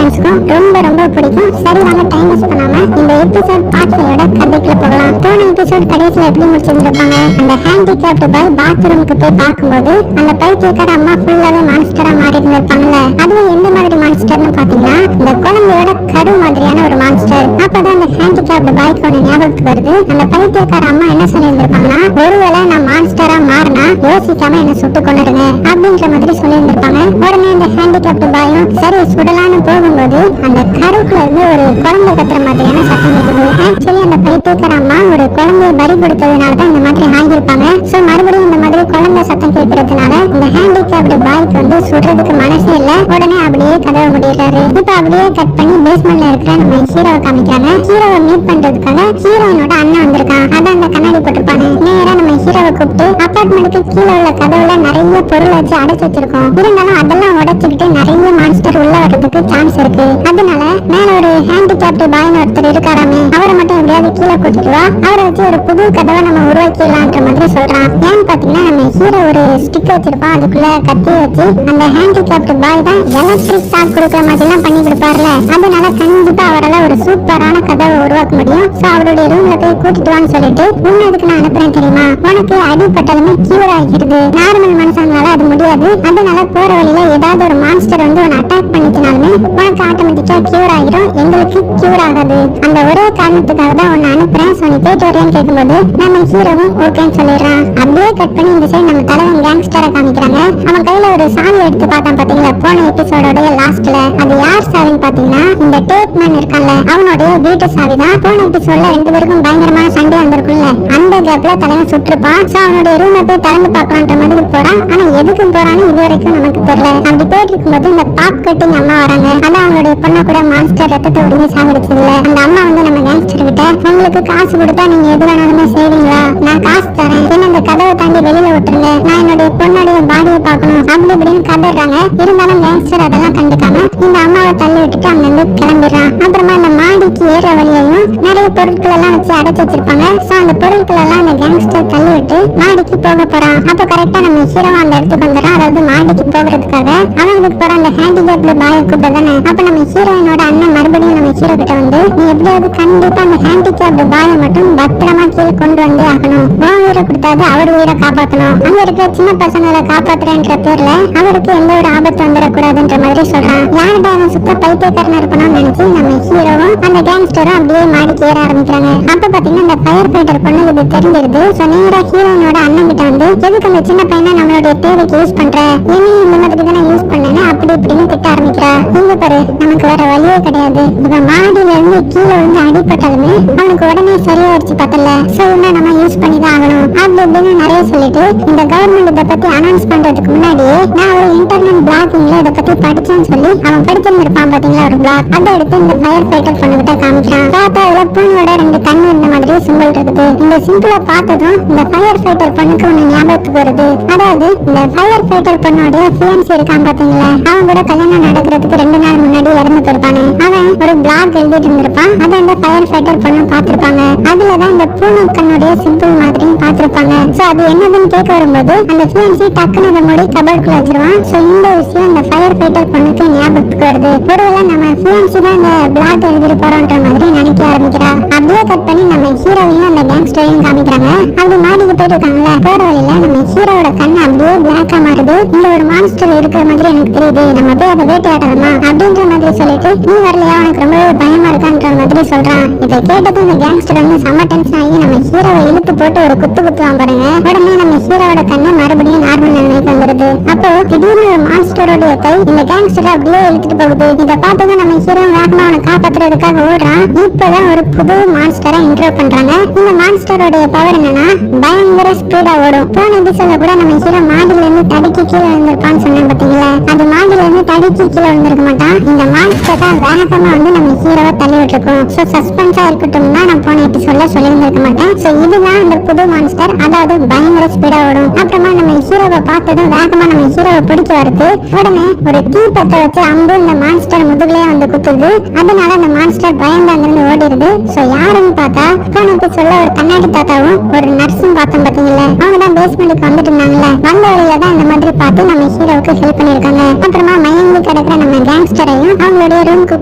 ஆடியன்ஸ்க்கும் ரொம்ப ரொம்ப பிடிக்கும். சரி வாங்க டைம் வேஸ்ட் பண்ணாம இந்த எபிசோட் பார்ட் 5 கதைக்குள்ள போகலாம். போன எபிசோட் கடைசியில எப்படி முடிச்சிருந்திருப்பாங்க, அந்த ஹேண்டிகேப்ட் பாய் பாத்ரூமுக்கு போய் பார்க்கும்போது அந்த பைத்தியக்கார அம்மா ஃபுல்லாவே மான்ஸ்டரா மாறி இருந்திருப்பாங்கல்ல. அதுவும் எந்த மாதிரி மான்ஸ்டர்னு பாத்தீங்கன்னா இந்த குழந்தையோட கரு மாதிரியான ஒரு மான்ஸ்டர். அப்பதான் அந்த ஹேண்டிகேப்ட் பாய்க்கு ஒன்று ஞாபகத்துக்கு வருது. அந்த பைத்தியக்கார அம்மா என்ன சொல்லியிருந்திருப்பாங்கன்னா, ஒருவேளை நான் மான்ஸ்டரா மாறினா யோசிக்காம என்ன சுட்டு கொண்டுடுங்க அப்படின்ற மாதிரி சொல்லியிருந்திருப்பாங்க. உடனே இந்த ஹேண்டிகேப்ட் பாயும் சரி சுடலான்னு போகும்போது அந்த கருக்குள்ள இருந்து ஒரு குழந்தை கத்துற மாதிரியான சத்தம் இருக்குது. ஆக்சுவலி அந்த பைத்தியக்கார அம்மா ஒரு குழந்தைய பறி கொடுத்ததுனாலதான் இந்த மாதிரி ஆகியிருப்பாங்க. சோ மறுபடியும் இந்த மாதிரி குழந்தை சத்தம் கேட்கறதுனால இந்த ஹேண்டிகேப்ட் பாய்க்கு வந்து சுடுறதுக்கு மனசே இல்ல. உடனே அப்படியே கதவை முடியறாரு. இப்ப அப்படியே கட் பண்ணி பேஸ்மெண்ட்ல இருக்கிற நம்ம ஹீரோவை காமிக்கிறாங்க. ஹீரோவை மீட் பண்றதுக்காக ஹீரோயினோட அண்ணன் வந்திருக்கான். அதான் அந்த கண்ணாடி போட்டிருப்பாங்க. நேரா நம்ம ஹீரோவை கூப்பிட்டு அபார்ட்மெண்ட்டுக்கு கீழே உள்ள கதவுல நிறைய பொருள் வச்சு அடைச்சு வச்சிருக்கோம். இருந்தாலும் அதெல்லாம் உடைச்சுக்கிட்டு நிறைய மான்ஸ்டர் உள்ள வர்றதுக்கு சான்ஸ் இருக்கு. அதனால மேல ஒரு ஹேண்டிகேப்ட் பாய்னு ஒருத்தர் இருக்காராமே, அவரை மட்டும் எப்படியாவது கீழே கூட்டிட்டு வா, அவரை வச்சு ஒரு புது கதவை நம்ம உருவாக்கிடலான்ற மாதிரி சொல்றான். ஏன்னு பாத்தீங்கன்னா நம்ம ஹீரோ ஒரு ஸ்டிக் வச்சிருப்பான், அதுக்குள்ள கத்தி வச்சு அந்த ஹேண்டிகேப்ட் பாய் தான் எலக்ட்ரிக் ஷாக் கொடுக்குற மாதிரி எல்லாம் பண்ணி கொடுப்பாருல. அதனால கண்டிப்பா அவரால் ஒரு சூப்பரான கதவை உருவாக்க முடியும். சோ அவருடைய ரூம்ல போய் கூட்டிட்டு வான்னு சொல்லிட்டு உன்னதுக்கு நான் அனுப்புறேன் தெரியுமா, உனக்கு அடிப்பட்டாலுமே கியூர் ஆகிடுது. நார்மல் மனுஷங்களால அது முடியாது. அதனால போற வழியில ஏதாவது ஒரு மான்ஸ்டர் வந்து உன்னை அட்டாக் பண்ணிச்சினாலுமே உனக்கு ஆட்டோமேட்டிக்கா கியூர் ஆகிடும், எங்களுக்கு கியூர் ஆகாது. அந்த ஒரே காரணத்துக்காக தான் உன்னை அனுப்புறேன். சோ நீ போயிட்டு வரேன்னு கேட்கும்போது நம்ம ஹீரோவும் ஓகேன்னு சொல்லிடுறான். அப்படியே கட் பண்ணி இந்த சைடு நம்ம தலைவன் கேங்ஸ்டரை காமிக்கிறாங்க. அவன் கையில ஒரு சாவி எடுத்து பார்த்தான் பாத்தீங்களா போன எபிசோடோட லாஸ்ட்ல. அது யார் சாவின்னு பாத்தீங்கன்னா இந்த டேப் மேன் இருக்கான்ல அவனுடைய வீட்டு சாவி தான். போன எபிசோட்ல 2 பேருக்கும் பயங்கரமான சண்டை வந்திருக்கும்ல, அந்த கேப்ல தலைவன் சுட்டிருப்பான். சோ அவனுடைய ரூமை போய் திறந்து பார்க்கலான்ற மாதிரி போறான். ஆனா எதுக்கு போறான்னு இது வரைக்கும் நமக்கு தெரியல. அப்படி போயிட்டு இருக்கும்போது இந்த பாப் கட்டிங் அம்மா வராங்க. அதான் அவங்களுடைய பொண்ணை கூட மான்ஸ்டர் ரத்தத்தை உடனே சாகடிச்சதுல அந்த அம்மா வந்து நம்ம கேங்ஸ்டர் கிட்ட உங்களுக்கு காசு கொடுத்தா நீங்க எது வேணாலுமே செய்வீங்களா, நான் காசு தரேன், என்ன இந்த கதவை தாண்டி வெளியில விட்டுருங்க, நான் என்னுடைய பொண்ணுடைய பாடியை பார்க்கணும் அப்படி இப்படின்னு கதறாங்க. இருந்தாலும் கேங்ஸ்டர் அதெல்லாம் கண்டுக்காம இந்த அம்மாவை தள்ளி விட்டுட்டு அங்க இருந்து கிளம்பிடுறான். அப்புறமா இந்த மாடிக்கு ஏற வழியையும் நிறைய பொருட்கள் எல்லாம் வச்சு அடைச்சு வச்சிருப்பாங்க. சோ அந்த பொருட்கள் எல்லாம் அந்த கேங்ஸ்டர் தள்ளி விட்டு மாடிக்கு போக போறான். அப்ப கரெக்டா நம்ம ஹீரோ அந்த இடத்துக்கு வந்துடுறான். அதாவது மாடிக்கு போகிறதுக்காக அவங்களுக்கு போற அந்த ஹேண்டிகேப்ட் பாயை கூப்பிட்டதானே. அப்ப நம்ம ஹீரோயினோட அண்ணன் மறுபடியும் நம்ம ஹீரோ கிட்ட வந்து நீ எப்படியாவது கண்டிப்பா அந்த ஹேண்டிகேப்ட் பாயை மட்டும் பத்திரமா கீழே கொண்டு வந்து ஆகணும், உயிரை கொடுத்தாது அவர் உயிரை காப்பாற்றணும், அங்க இருக்கிற சின்ன பசங்களை காப்பாத்துறேன்ற பேர்ல அவருக்கு எந்த ஒரு ஆபத்து வந்துடக்கூடாதுன்ற மாதிரி சொல்றான். யாருடைய அவன் சுத்த பைத்தியக்காரனா இருக்கணும்னு நினைச்சு நம்ம ஹீரோவும் அந்த கேங்ஸ்டரும் அப்படியே மாடிக்கு ஏற ஆரம்பிக்கிறாங்க. அப்ப பாத்தீங்கன்னா இந்த ஃபயர் ஃபைட்டர் பொண்ணு இது தெரிஞ்சிருது. சோ நேரா ஹீரோயினோட அண்ணன் கிட்ட வந்து எதுக்கு அந்த சின்ன பையனை நம்மளுடைய தேவைக்கு யூஸ் பண்ற, இனி இந்த மாதிரி தானே யூஸ் பண்ணேன்னு அப்படி இப்படின்னு திட்ட ஆரம்பிக்கிறா. இங்க பாரு நமக்கு வேற வழியே கிடையாது, இவன் மாடியில இருந்து கீழே வந்து அடிப்பட்டாலுமே அவனுக்கு உடனே சரியாயிடுச்சு பத்தல, சோ இவனை நம்ம யூஸ் பண்ணி தான் ஆகணும் அப்படி இப்படின்னு நிறைய சொல்லிட்டு இந்த கவர்மெண்ட் இதை பத்தி அனௌன்ஸ் பண்றதுக்கு முன்னாடியே நான் ஒரு இன்டர்நெட் பிளாகிங்ல இதை பத்தி படிச்சேன்னு சொல்லி அவன் படிச்சிருந்திருப்பான் பாத்தீங்களா ஒரு பிளாக், அதை எடுத்து இந்த ஃபயர் ஃபைட்டர் பொண்ணுகிட்ட காமிக்கிறான். பார்த்தா அதுல பூனோட 2 கண்ணு இந்த மாதிரி சிம்பிள் இருக்குது. இந்த சிம்பிளை பார்த்ததும் இந்த ஃபயர் ஃபைட்டர் பொண்ணுக்கு ஒண்ணு ஞாபகத்துக்கு வருது. அதாவது இந்த ஃபயர் ஃபைட்டர் பொண்ணோட ஃபியான்சி இருக்கான் பாத்தீங்களா, அவன் கூட கல்யாணம் நடக்கிறதுக்கு 2 நாள் முன்னாடி இறந்து போயிருப்பானே, அவன் ஒரு பிளாக் எழுதிட்டு இருந்திருப்பான். அதை இந்த ஃபயர் ஃபைட்டர் பொண்ணு பார்த்திருப்பாங்க. அதுலதான் இந்த பூனை கண்ணுடைய சிம்பிள் மாதிரியும் பார்த்திருப்பாங்க. சோ அது என்னதுன்னு கேட்க வரும்போது அந்த ஃபியான்சி டக்குனு அதை மூடி கபோர்டுக்குள்ள வச்சிருவான். சோ இந்த விஷயம் இந்த ஃபயர் ஃபைட்டர் பொண்ணுக்கு ஞாபகத்துக்கு வருது. ஒருவேளை நம்ம ஃபியான்சி தான் இந்த பிளாக் எழுதிட்டு போறோன்ற மாதிரி நினைக்க ஆரம்பிக்கிறா. அப்படியே கட் பண்ணி நம்ம ஹீரோவையும் அந்த கேங்ஸ்டரையும் காமிக்கிறாங்க. அப்படி மாடிக்கு போயிட்டு இருக்காங்கல்ல, போற வழியில நம்ம ஹீரோட கண்ணு அப்படியே பிளாக்கா மாறுது. இந்த ஒரு மான்ஸ்டர் இருக்கிற மாதிரி எனக்கு தெரியுது, நம்ம போய் அதை வேட்டையாடலாமா அப்படின்ற மாதிரி சொல்லிட்டு நீ வரலையா உனக்கு ரொம்பவே பயமா இருக்கான்ற மாதிரி சொல்றான். இதை கேட்டது இந்த கேங்ஸ்டர் வந்து செம்ம டென்ஷன் ஆகி நம்ம ஹீரோவை இழுத்து போட்டு ஒரு குத்துவான் பாருங்க. உடனே நம்ம ஹீரோட கண்ணு மறுபடியும் நார்மல் நிலைமைக்கு வந்துருது. அப்போ திடீர்னு ஒரு மான்ஸ்டரோட கை இந்த கேங்ஸ்டரை அப்படியே இழுத்துட்டு போகுது. இதை பார்த்ததும் நம்ம ஹீரோ வேகமா அவனை காப்பாத்துறதுக்காக ஓடுறான். இப்பதான் ஒரு புது மான்ஸ்டரை இன்ட்ரோ பண்றாங்க. இந்த மான்ஸ்டரோட பவர் என்னன்னா பயங்கர ஸ்பீடா ஓடும். போன எபிசோட்ல கூட நம்ம ஹீரோ மாடியில இருந்து தடுக்கி கீழே விழுந்திருப்பான்னு சொன்னேன் பாத்தீங்களா, அது மாடியில இருந்து தடுக்கி கீழே விழுந்திருக்க மாட்டான். இந்த மான்ஸ்டர் தான் வேகமா வந்து நம்ம ஹீரோவை தள்ளி விட்டுருக்கோம். சோ சஸ்பென்ஸா இருக்கட்டும்னா நான் போன எபிசோட்ல சொல்லியிருந்திருக்க மாட்டேன். சோ இதுதான் அந்த புது மான்ஸ்டர், அதாவது பயங்கர ஸ்பீடா ஓடும். அப்புறமா நம்ம ஹீரோவை பார்த்ததும் வேகமா நம்ம ஹீரோவை பிடிக்க வருது. உடனே ஒரு தீப்பத்தை வச்சு அம்பு இந்த மான்ஸ்டர் முதுகுலயே வந்து குத்துது. அதனால அந்த மான்ஸ்டர் பயந்து அங்கிருந்து ஓடிடுது. சோ யாருன்னு பார்த்தா போனது சொல்ல ஒரு கண்ணாடி தாத்தாவும் ஒரு நர்ஸும் பார்த்தோம் பாத்தீங்களா. அவங்க தான் பேஸ்மெண்ட்டுக்கு வந்துட்டு இருந்தாங்கல்ல. வந்த வழியில தான் இந்த மாதிரி பார்த்து நம்ம ஹீரோவுக்கு ஹெல்ப் பண்ணிருக்காங்க. அப்புறமா மயங்கி கிடக்குற நம்ம கேங்ஸ்டரையும் அவங்களுடைய ரூமுக்கு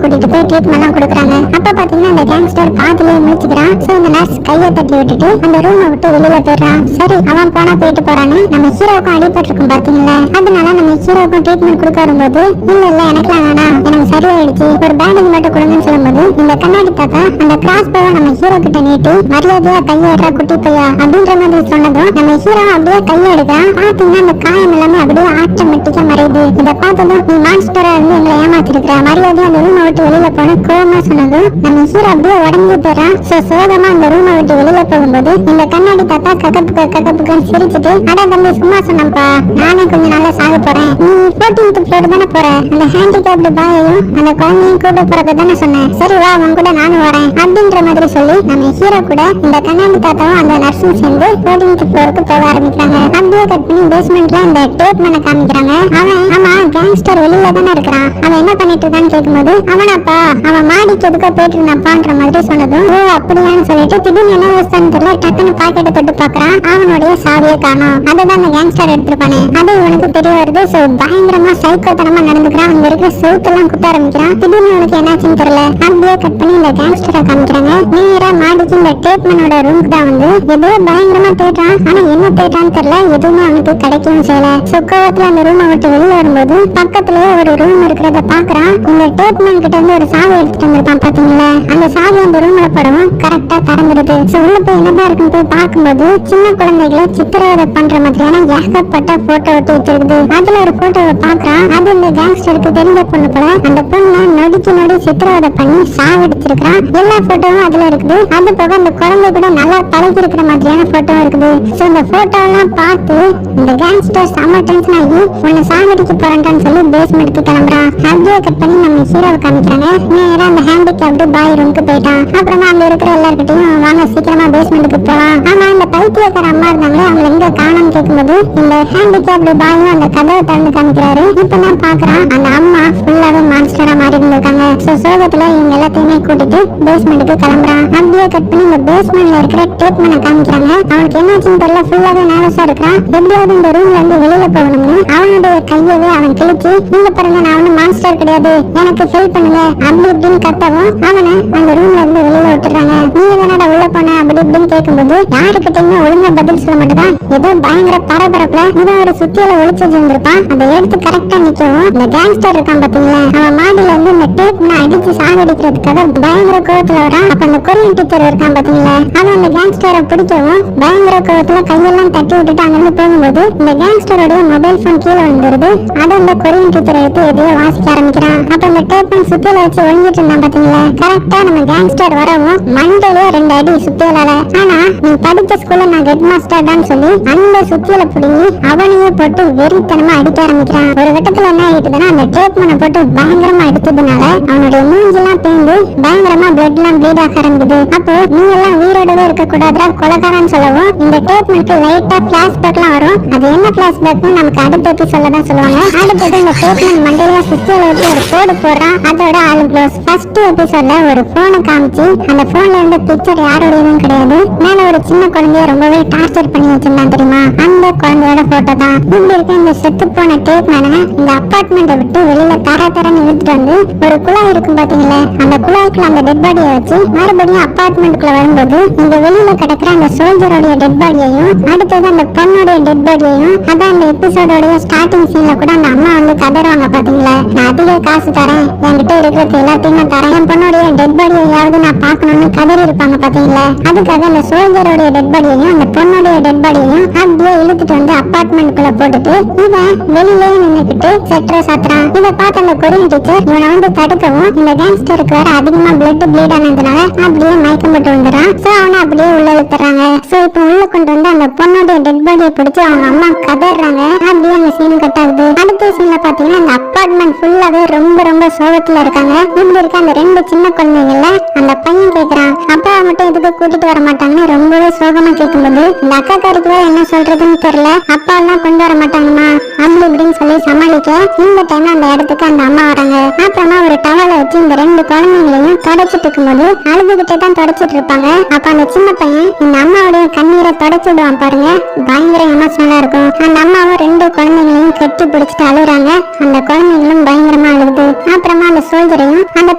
கூட்டிட்டு போய் ட்ரீட்மெண்ட் எல்லாம் கொடுக்குறாங்க. அப்ப பாத்தீங்கன்னா அந்த கேங்ஸ்டர் காதுலயே முடிச்சுக்கிறான். சோ இந்த நர்ஸ் கையை தட்டி விட்டுட்டு அந்த ரூமை விட்டு வெளியில போயிடுறான். சரி அவன் போனா போயிட்டு போறான்னு நம்ம ஹீரோவுக்கும் அடிபட்டிருக்கும் பாத்தீங்களா. அதனால நம்ம ஹீரோவுக்கும் ட்ரீட்மெண்ட் கொடுக்க வரும்போது இல்ல எனக்குலாம் வேணாம், எனக்கு சரியாயிடுச்சு, ஒரு பேண்டேஜ் மட்டும் கொடுங்கன்னு சொல்லும்போது இந்த கண்ணாடி தாத்தா அந்த கிராஸ் போவை நம்ம ஹீரோ கிட்ட நீட்டி மரியாதையா கையேறா குட்டி பையா அப்படின்ற மாதிரி சொன்னதும் நம்ம ஹீரோ அப்படியே கையெடுக்கிறான். பாத்தீங்கன்னா அந்த காயம் எல்லாமே அப்படியே ஆட்டோமேட்டிக்கா மறையுது. இதை பார்த்ததும் நீ மான்ஸ்டரா இருந்து எங்களை ஏமாத்திருக்கிற, மரியாதையா அந்த ரூமை விட்டு வெளியில போன கோவமா சொன்னதும் நம்ம ஹீரோ அப்படியே உடஞ்சு போயிடறான். சோ சோகமா அந்த ரூமை விட்டு வெளியில போகும்போது இந்த கண்ணாடி தாத்தா கக்கப்புக்கு சிரிச்சுட்டு அடா தம்பி சும்மா சொன்னப்பா, நானே கொஞ்சம் நாளா சாக போறேன், நீ 14th ஃப்ளோர் தானே போற, அந்த ஹேண்டிகேப்டு பாயையும் அந்த குழந்தையும் கூட போறத தானே சொன்னேன், சரி வா உன் கூட நானும் வரேன் அப்படின்ற மாதிரி சொல்லி நம்ம ஹீரோ கூட இந்த கண்ணாடி தாத்தாவும் அந்த நர்ஸும் சேர்ந்து 14th ஃப்ளோருக்கு போக ஆரம்பிக்கிறாங்க. அப்படியே கட் பண்ணி பேஸ்மெண்ட்ல இந்த டேப் மேன காமிக்கிறாங்க. அவன் ஆமா கேங்ஸ்டர் வெளியில தானே இருக்கிறான், அவன் என்ன பண்ணிட்டு இருக்கான்னு கேட்கும்போது அவனப்பா அவன் மாடிக்கு எதுக்கோ போயிட்டு இருந்தாப்பான்ற மாதிரி சொன்னதும் ஓ அப்படியான்னு சொல்லிட்டு திடீர்னு என்ன யோசிச்சான்னு தெரியல, டக்குன்னு பாக்கெட்டை தொட்டு பாக்குறான். அவனுடைய சாவியை காணோம். அதுதான் அந்த கேங்ஸ்டர் எடுத்திருப்பானே, அது இவனுக்கு தெரிய வருது. சோ பயங்கரமா சைக்கோத்தனமா நடந்துக்கிறான். அங்க இருக்கிற செவுத்தெல்லாம் குத்த ஆரம்பிக்கிறான். திடீர்னு இவனுக்கு என்னாச்சுன்னு தெரியல. அப்படியே கட் பண்ணி இந்த கேங்ஸ்டரை காமிக்கிறாங்க. நேரா மாடிக்கு இந்த டேப்மேனோட ரூமுக்கு தான் வந்து ஏதோ பயங்கரமா தேடுறான். ஆனா என்ன தேடுறான்னு தெரியல, எதுவுமே அவனுக்கு கிடைக்கவும் செய்யல. சோ கோவத்துல அந்த ரூமை விட்டு வெளியில வரும்போது பக்கத்துலயே ஒரு ரூம் இருக்கிறத பாக்குறான். இந்த டேப்மேன் கிட்ட இருந்து ஒரு சாவி எடுத்துட்டு வந்திருப்பான் பாத்தீங்களா. அந்த சாவி அந்த ரூம்ல படவும் கரெக்டா திறந்துடுது. சோ உள்ள போய் என்னதான் இருக்குன்னு போய் பார்க்கும்போது சின்ன குழந்தைகளை சித்திரவதை பண்ற மாதிரியான ஏகப்பட்ட போட்டோ ஒட்டி வச்சிருக்குது. அதுல ஒரு போட்டோவை பாக்குறான். அது இந்த கேங்ஸ்டருக்கு தெரிஞ்ச பொண்ணு போல. அந்த பொண்ணை நொடிக்கு நொடி சித்திரவதை பண்ணி சாவடிச்சிருக்கான். எல்லா போட்டோவும் அதுல இருக்குது. அது போக அந்த குழந்தை கூட நல்லா பழகி இருக்கிற மாதிரியான போட்டோ இருக்குது. சோ இந்த போட்டோ எல்லாம் பார்த்து இந்த கேங்ஸ்டர் செம்ம டென்ஷன் ஆகி உன்னை சாவடிக்க போறேன்னு சொல்லி பேஸ்மெண்ட்க்கு கிளம்புறான். அப்படியே கட் பண்ணி நம்ம ஹீரோவை காமிக்கிறாங்க. நேரா அந்த ஹேண்டிகேப்டு பாய் ரூமுக்கு போயிட்டான். அப்புறமா அங்க இருக்கிற எல்லார்கிட்டையும் வாங்க சீக்கிரமா பேஸ்மெண்ட்டுக்கு போலாம். ஆனா இந்த பைத்தியக்கார அம்மா இருந்தாங்களே அவங்க எங்க காணோம்னு கேட்கும்போது இந்த ஹேண்டிகேப்டு பாயும் அந்த கதவை திறந்து காமிக்கிறாரு. இப்ப நான் பாக்குறான் அந்த அம்மா ஃபுல்லாவே மான்ஸ்டரா மாறி இருந்திருக்காங்க. சோ சோகத்துல இவங்க எல்லாத்தையுமே கூட்டிட்டு பேஸ்மெண்ட்டுக்கு கிளம்புறான். அப்படியே கட் பண்ணி இந்த பேஸ்மெண்ட்ல இருக்கிற டேப்மேனை காமிக்கிறாங்க. அவனுக்கு என்னாச்சுன்னு தெரியல, ஃபுல்லாவே நர்வஸா இருக்கிறான். எப்படியாவது இந்த ரூம்ல இருந்து வெளியில போகணும்னு அவனுடைய கையவே அவன் கிழிச்சு நீங்க பாருங்க நான் ஒன்னும் மான்ஸ்டர் கிடையாது, எனக்கு ஹெல்ப் பண்ணுங்க அப்படி இப்படின்னு கத்தவும் அவனை அந்த ரூம்ல இருந்து வெளியில விட்டுறாங்க. நீங்க தானடா உள்ள போன அப்படி இப்படின்னு கேட்கும்போது யாருக்கிட்டையுமே ஒழுங்கா பதில் சொல்ல மாட்டேதான். ஏதோ பயங்கர பரபரப்புல இவன் ஒரு சுத்தியில ஒளிச்சு வச்சிருந்திருப்பான். அதை எடுத்து கரெக்டா நிக்கவும் இந்த கேங்ஸ்டர் இருக்கான் பாத்தீங்களா, அவன் மாடியில இருந்து இந்த டேப்னை அடிச்சு சாகடிக்கிறதுக்காக பயங்கர கோவத்துல வரான். அப்ப அந்த கொரியன் டீச்சர் இருக்கான் பாத்தீங்களா, அவன் அந்த கேங்ஸ்டரை பிடிக்கவும் பயங்கர கோவத்துல கையெல்லாம் தட்டி விட்டுட்டு அங்கிருந்து போகும்போது இந்த கேங்ஸ்டரோட மொபைல் போன் கீழே வந்துருது. அதை அந்த கொரியன் டீச்சரை எடுத்து எதையோ வாசிக்க ஆரம்பிக்கிறான். அப்ப இந்த டேப்மேன் சுத்தியில வச்சு ஒழிஞ்சிட்டு இருந்தான் பாத்தீங்களா, கரெக்டா நம்ம கேங்ஸ்டர் வரவும் மண்டையிலே 2 அடி சுத்தியலால. ஆனா நீ படிச்ச ஸ்கூல்ல நான் ஹெட் மாஸ்டர் தான் சொல்லி அந்த சுத்தியில புடுங்கி அவனையே போட்டு வெறித்தனமா அடிக்க ஆரம்பிக்கிறான். ஒரு கட்டத்துல என்ன ஆயிட்டுதுன்னா அந்த டேப்மேனை போட்டு பயங்கரமா அடிச்சதுனால அவனுடைய மூஞ்செல்லாம் பேந்து பயங்கரமா பிளட் எல்லாம் ப்ளீட் ஆக ஆரம்பிக்குது. அப்போ நீ எல்லாம் உயிரோடவே இருக்க கூடாதுடா கொலைகாரன்னு சொல்லவும் இந்த டேப்மேனுக்கு லைட்டா பிளாஷ்பேக் எல்லாம் வரும். அது என்ன பிளாஷ்பேக்னு நமக்கு அடுத்த எபிசோட்ல தான் சொல்லுவாங்க. அடுத்தது இந்த டேப்மேன் மண்டையில சுத்தியில வச்சு ஒரு கோடு போடுறான். அதோட ஆளு க்ளோஸ். ஃபர்ஸ்ட் எபிசோட்ல ஒரு போனை காமிச்சு அந்த போன்ல இருந்த பிக்சர் யாரோடையும் கிடையாது, மேல ஒரு சின்ன குழந்தைய ரொம்பவே டார்ச்சர் பண்ணி வச்சிருந்தான் தெரியுமா, அந்த குழந்தையோட போட்டோ தான். இப்படி இருக்க இந்த செத்து போன டேப்மேனை இந்த அபார்ட்மெண்ட்டை விட்டு வெளியில தரன்னு இழுத்துட்டு வந்து ஒரு குழாய் இருக்கும் பாத்தீங்களா, அந்த குழாய்க்குள்ள அந்த டெட் பாடியை வச்சு மறுபடியும் அபார்ட்மெண்ட்டுக்குள்ள வரும்போது இந்த வெளியில கிடக்குற அந்த சோல்ஜரோடைய டெட் பாடியையும் அடுத்தது அந்த பொண்ணுடைய டெட் பாடியையும் அதான் அந்த எபிசோடோட ஸ்டார்டிங் சீன்ல கூட அந்த அம்மா வந்து கதறுவாங்க பாத்தீங்களா, நான் அதிக காசு தரேன், என்கிட்ட இருக்கிறது எல்லாத்தையுமே தரேன், என் பொண்ணுடைய டெட் பாடியையாவது நான் பார்க்கணும்னு கதறி இருப்பாங்க பாத்தீங்களா. அதுக்காக அந்த சோல்ஜரோடைய டெட் பாடியையும் அந்த பொண்ணுடைய டெட் பாடியையும் அப்படியே இழுத்துட்டு வந்து அபார்ட்மெண்ட்டுக்குள்ள போட்டுட்டு இவன் வெளியிலேயே நின்னுக்கிட்டு செட்டரை சாத்துறான். இதை பார்த்த அந்த கொரியன் டீச்சர் இவனை வந்து தடுக்கவும் இந்த கேங்ஸ்டருக்கு வேற அதிகமா அதிகமா பிளட் ப்ளீட் ஆனதுனால அப்படியே மயக்கம் போட்டு வந்துறான். சோ அவனை அப்படியே உள்ள இழுத்துறாங்க. சோ இப்போ உள்ள கொண்டு வந்து அந்த பொண்ணோட டெட் பாடியை பிடிச்சி அவங்க அம்மா கதறாங்க. அப்படியே அந்த சீன் கட் ஆகுது. அடுத்த சீன்ல பாத்தீங்கன்னா அந்த அபார்ட்மெண்ட் ஃபுல்லாவே ரொம்ப ரொம்ப சோகத்துல இருக்காங்க. இப்படி இருக்க அந்த ரெண்டு சின்ன குழந்தைங்கள்ல அந்த பையன் கேக்குறான், அப்பா மட்டும் இதுக்கு கூட்டிட்டு வர மாட்டாங்கன்னு ரொம்பவே சோகமா கேட்கும்போது இந்த அக்காக்காருக்கு என்ன சொல்றதுன்னு தெரியல. அப்பா எல்லாம் கொண்டு வர மாட்டாங்கம்மா அப்படி இப்படின்னு சொல்லி சமாளிக்க இந்த டைம் அந்த இடத்துக்கு அந்த அம்மா வராங்க. அப்புறமா ஒரு டவலை வச்சு இந்த ரெண்டு குழந்தைங்களையும் தொடச்சிட்டு இருக்கும்போது அழுதுகிட்டே தான் தொடச்சிட்டு இருப்பாங்க. அப்ப அந்த சின்ன பையன் இந்த அம்மாவுடைய கண்ணீரை தொடச்சு விடுவான் பாருங்க. பயங்கர எமோஷனலா இருக்கும். அந்த அம்மாவும் ரெண்டு குழந்தைங்களையும் கட்டி பிடிச்சிட்டு அழுகுறாங்க. அந்த குழந்தைங்களும் பயங்கரமா அழுகுது. அப்புறமா அந்த சோல்ஜரையும் அந்த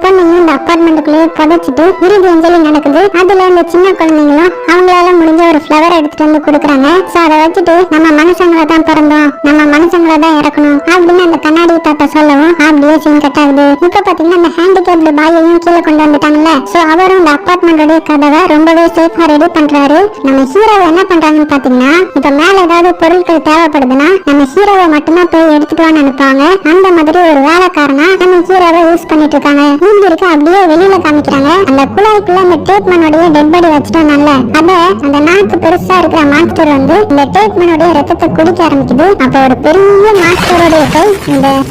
பொண்ணையும் இந்த அபார்ட்மெண்ட்டுக்குள்ளேயே புதைச்சிட்டு இறுதி அஞ்சலி நடக்குது. அதுல இந்த சின்ன குழந்தைங்களும் அவங்களால முடிஞ்ச ஒரு ஃபிளவர் எடுத்துட்டு வந்து கொடுக்குறாங்க. சோ அதை வச்சுட்டு நம்ம மனுஷங்களை தான் பிறந்தோம், நம்ம மனுஷங்களை தான் இறக்கணும் அப்படின்னு அந்த கண்ணாடி தாத்தா சொல்லவும் அப்படியே சீன் கட் ஆகுது. இப்ப பாத்தீங்கன்னா அந்த ஹேண்டிகேப்டு பாயையும் கீழே கொண்டு வந்துட்டாங்கல்ல. சோ அவரும் இந்த அபார்ட்மெண்டோட கதவை ரொம்பவே சேஃபா ரெடி பண்றாரு. நம்ம ஹீரோவை என்ன பண்றாங்கன்னு பாத்தீங்கன்னா இப்ப மேல ஏதாவது பொருட்கள் தேவைப்படுதுன்னா நம்ம ஹீரோவை மட்டும்தான் போய் எடுத்துட்டு வான்னு அனுப்புவாங்க. அந்த மாதிரி ஒரு வேலைக்காரனா நம்ம ஹீரோவை யூஸ் பண்ணிட்டு இருக்காங்க. இப்படி இருக்க அப்படியே வெளியில காமிக்கிறாங்க. அந்த குழாய்க்குள்ள அந்த டேட்மேனோட டெட் பாடி வச்சுட்டாங்கல்ல, அத அந்த நாக்கு பெருசா இருக்கிற மாஸ்டர் வந்து இந்த டேட்மேனோட ரத்தத்தை குடிக்க ஆரம்பிக்குது. அப்ப ஒரு பெரிய மாஸ்டரோட கை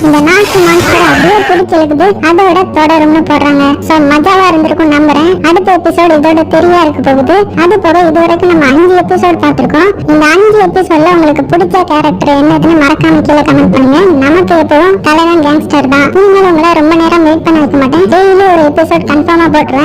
இந்த நாக்கு மாஸ்டர் அப்படியே குடிச்சு எழுக்குது. அதோட தொடரும்னு போடுறாங்க. சோ மஜாவா இருந்திருக்கும் நம்புறேன். அடுத்த எபிசோடு இதோட தெரியா இருக்க போகுது. அது போக இது வரைக்கும் நம்ம 5 எபிசோட் பார்த்திருக்கோம். இந்த 5 எபிசோட்ல உங்களுக்கு பிடிச்ச கேரக்டர் என்னதுன்னு மறக்காம கீழே கமெண்ட் பண்ணுங்க. நமக்கு எப்பவும் தலைவன் கேங்ஸ்டர் தான். நீங்களும் உங்களை ரொம்ப நேரம் வெயிட் பண்ண வைக்க மாட்டேன். டெய்லி ஒரு எபிசோட் கன்ஃபார்மா போட்டுருவேன்.